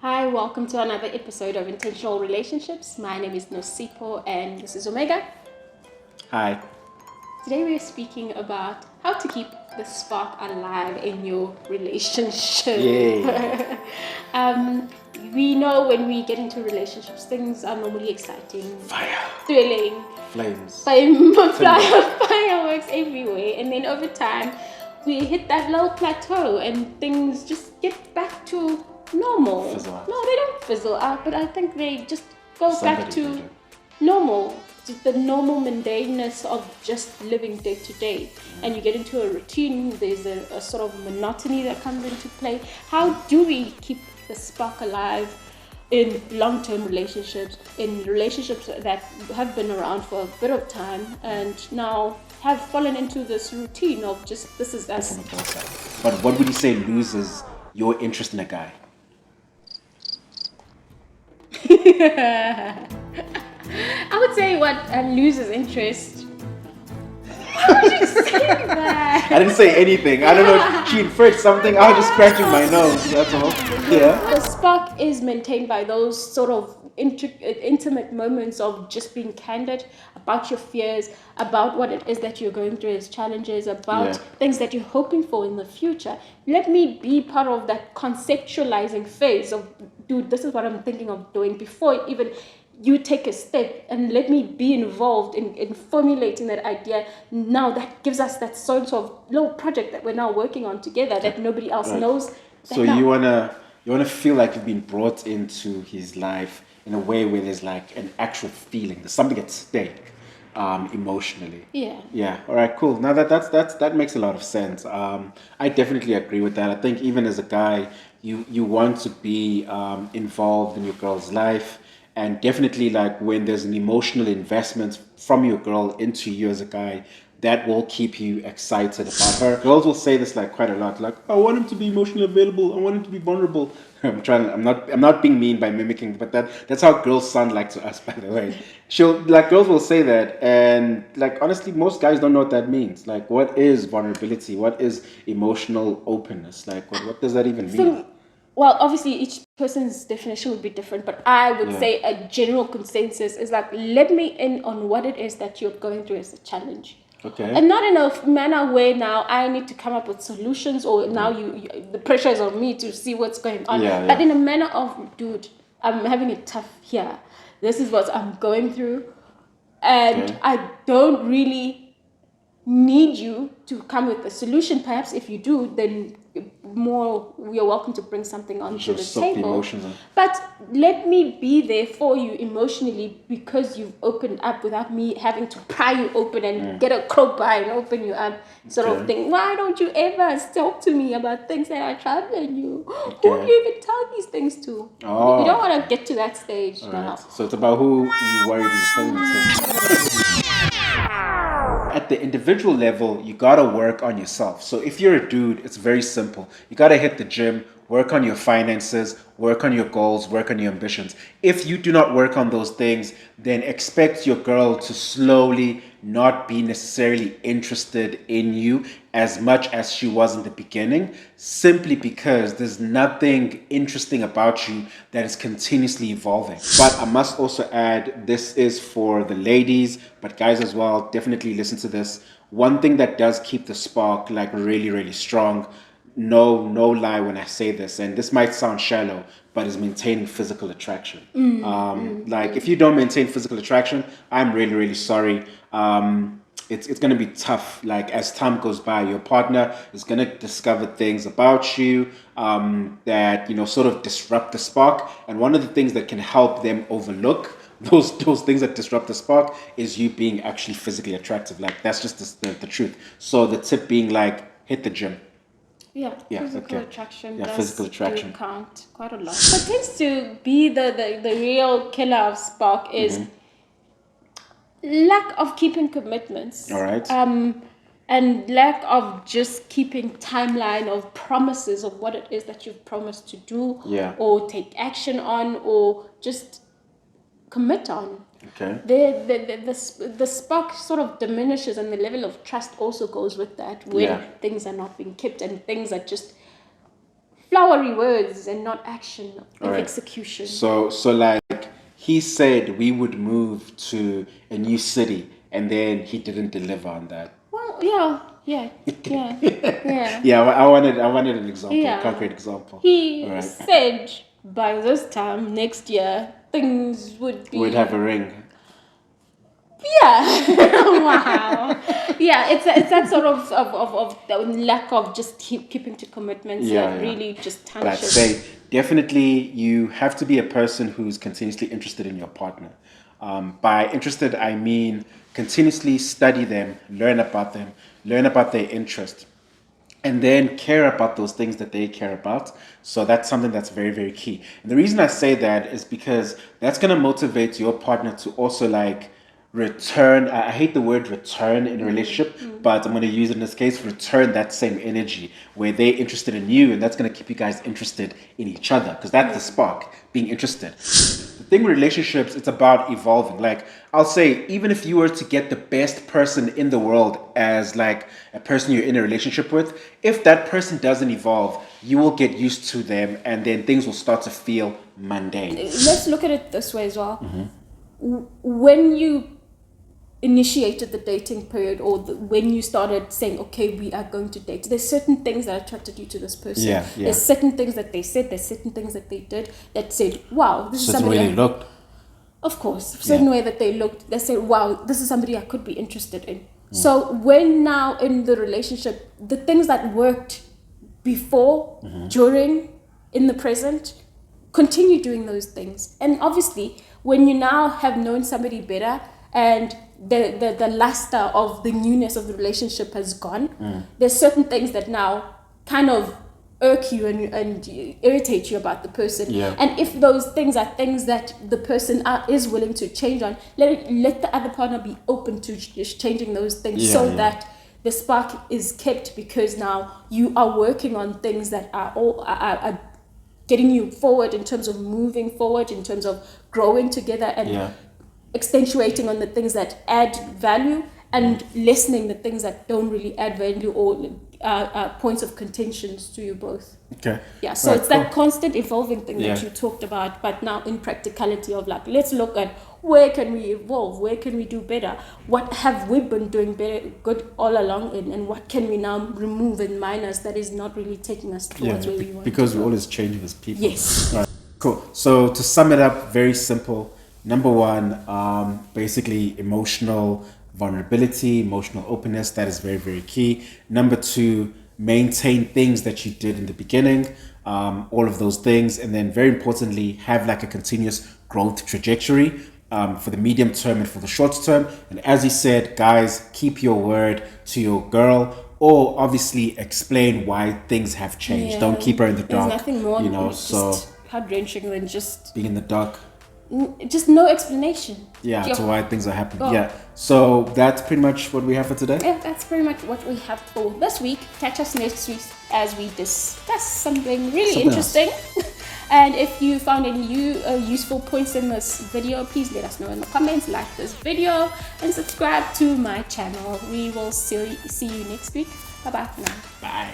Hi, welcome to another episode of Intentional Relationships. My name is Nosipo and this is Omega. Hi. Today we are speaking about how to keep the spark alive in your relationship. Yay. We know when we get into relationships, things are normally exciting, Fire. thrilling, Flames. fireworks everywhere, and then over time we hit that low plateau and things just get back to normal. Fizzle out. No, they don't fizzle out, but I think they just go Somebody back to did it. normal, just the normal mundaneness of just living day to day. And you get into a routine, there's a sort of monotony that comes into play. How do we keep the spark alive in long-term relationships, in relationships that have been around for a bit of time and now have fallen into this routine of just, this is us. From the both sides. But what would you say loses your interest in a guy? I would say what loses interest. Why would you say that? I didn't say anything. I don't know. She inferred something. I was just scratching my nose. That's all. Yeah. The spark is maintained by those sort of intimate moments of just being candid about your fears, about what it is that you're going through as challenges, about things that you're hoping for in the future. Let me be part of that conceptualizing phase of, dude, this is what I'm thinking of doing before even you take a step, and let me be involved in formulating that idea. Now that gives us that sort of little project that we're now working on together that nobody else knows. So you wanna feel like you've been brought into his life in a way where there's like an actual feeling. There's something at stake, emotionally. Yeah. Yeah. All right. Cool. Now that makes a lot of sense. I definitely agree with that. I think even as a guy, you want to be involved in your girl's life. And definitely, like when there's an emotional investment from your girl into you as a guy, that will keep you excited about her. Girls will say this like quite a lot, like, I want him to be emotionally available. I want him to be vulnerable. I'm not being mean by mimicking, but that's how girls sound like to us, by the way. Girls will say that, and like honestly, most guys don't know what that means. Like, what is vulnerability? What is emotional openness? Like, what does that even mean? So, well, obviously each person's definition would be different, but I would say a general consensus is like, let me in on what it is that you're going through as a challenge. Okay. And not in a manner where now I need to come up with solutions, or now the pressure is on me to see what's going on. But in a manner of, dude, I'm having it tough here. This is what I'm going through. And I don't really need you to come with a solution. Perhaps if you do, then you're welcome to bring something onto the table. But let me be there for you emotionally because you've opened up without me having to pry you open and get a crowbar and open you up, sort of thing. Why don't you ever talk to me about things that are troubling you? Who do you even tell these things to? Oh. You don't want to get to that stage now. Right. So it's about who you worry is telling to. At the individual level, you gotta work on yourself. So if you're a dude, it's very simple. You gotta hit the gym, work on your finances, work on your goals, work on your ambitions. If you do not work on those things, then expect your girl to slowly not be necessarily interested in you as much as she was in the beginning, simply because there's nothing interesting about you that is continuously evolving. But I must also add, this is for the ladies, but guys as well, definitely listen to this. One thing that does keep the spark like really, really strong, no lie when I say this, and this might sound shallow, but is maintaining physical attraction. Like if you don't maintain physical attraction, I'm really, really sorry. It's going to be tough. Like as time goes by, your partner is going to discover things about you that sort of disrupt the spark. And one of the things that can help them overlook those things that disrupt the spark is you being actually physically attractive. Like that's just the truth. So the tip being like hit the gym. Yeah, physical attraction does physical attraction. do count quite a lot. What tends to be the real killer of spark is lack of keeping commitments. All right. And lack of just keeping timeline of promises of what it is that you've promised to do or take action on or just commit on. Okay. The spark sort of diminishes, and the level of trust also goes with that when things are not being kept and things are just flowery words and not action and Right. execution. So like he said we would move to a new city, and then he didn't deliver on that. Well, yeah. Yeah, I wanted an example, Yeah. a concrete example. He Right. said by this time next year things would be. We'd have a ring. Yeah. Wow. Yeah, it's that sort of the lack of just keeping to commitments that really just But I'd tarnishes. say definitely you have to be a person who's continuously interested in your partner. By interested, I mean continuously study them, learn about their interest, and then care about those things that they care about. So that's something that's very, very key. And the reason I say that is because that's going to motivate your partner to also like return. I hate the word return in a relationship, but I'm going to use it in this case, return that same energy where they're interested in you, and that's going to keep you guys interested in each other, because that's the spark, being interested. The thing with relationships, it's about evolving. Like I'll say, even if you were to get the best person in the world as like a person you're in a relationship with, if that person doesn't evolve, you will get used to them, and then things will start to feel mundane. Let's look at it this way as well. When you initiated the dating period, or when you started saying, okay, we are going to date, there's certain things that attracted you to this person. Yeah. There's certain things that they said, there's certain things that they did that said, wow, this is Certain somebody way they looked. of course, certain way that they looked, they said, wow, this is somebody I could be interested in. So when now in the relationship, the things that worked before, during, in the present, continue doing those things. And obviously, when you now have known somebody better, and the luster of the newness of the relationship has gone, there's certain things that now kind of irk you and irritate you about the person. Yeah. And if those things are things that the person is willing to change on, let the other partner be open to just changing those things, that the spark is kept, because now you are working on things that are getting you forward in terms of moving forward, in terms of growing together, and accentuating on the things that add value, and lessening the things that don't really add value, or points of contentions to you both. Okay. Yeah, so Right, it's that constant evolving thing that you talked about, but now in practicality of like, let's look at where can we evolve, where can we do better, what have we been doing better, good all along in, and what can we now remove and minus that is not really taking us towards where we want because to we're go. always changing as people. Yes. Right. Cool. So to sum it up, very simple. Number one, basically emotional vulnerability, emotional openness. That is very, very key. Number two, maintain things that you did in the beginning, all of those things. And then very importantly, have like a continuous growth trajectory for the medium term and for the short term. And as he said, guys, keep your word to your girl, or obviously explain why things have changed. Yeah. Don't keep her in the dark. There's nothing more just so heart-wrenching than just being in the dark. Just no explanation. To why things are happening. So that's pretty much what we have for today. Yeah, that's pretty much what we have for this week. Catch us next week as we discuss something really interesting. And if you found any useful points in this video, please let us know in the comments, like this video, and subscribe to my channel. We will see you next week. Bye-bye for now. Bye.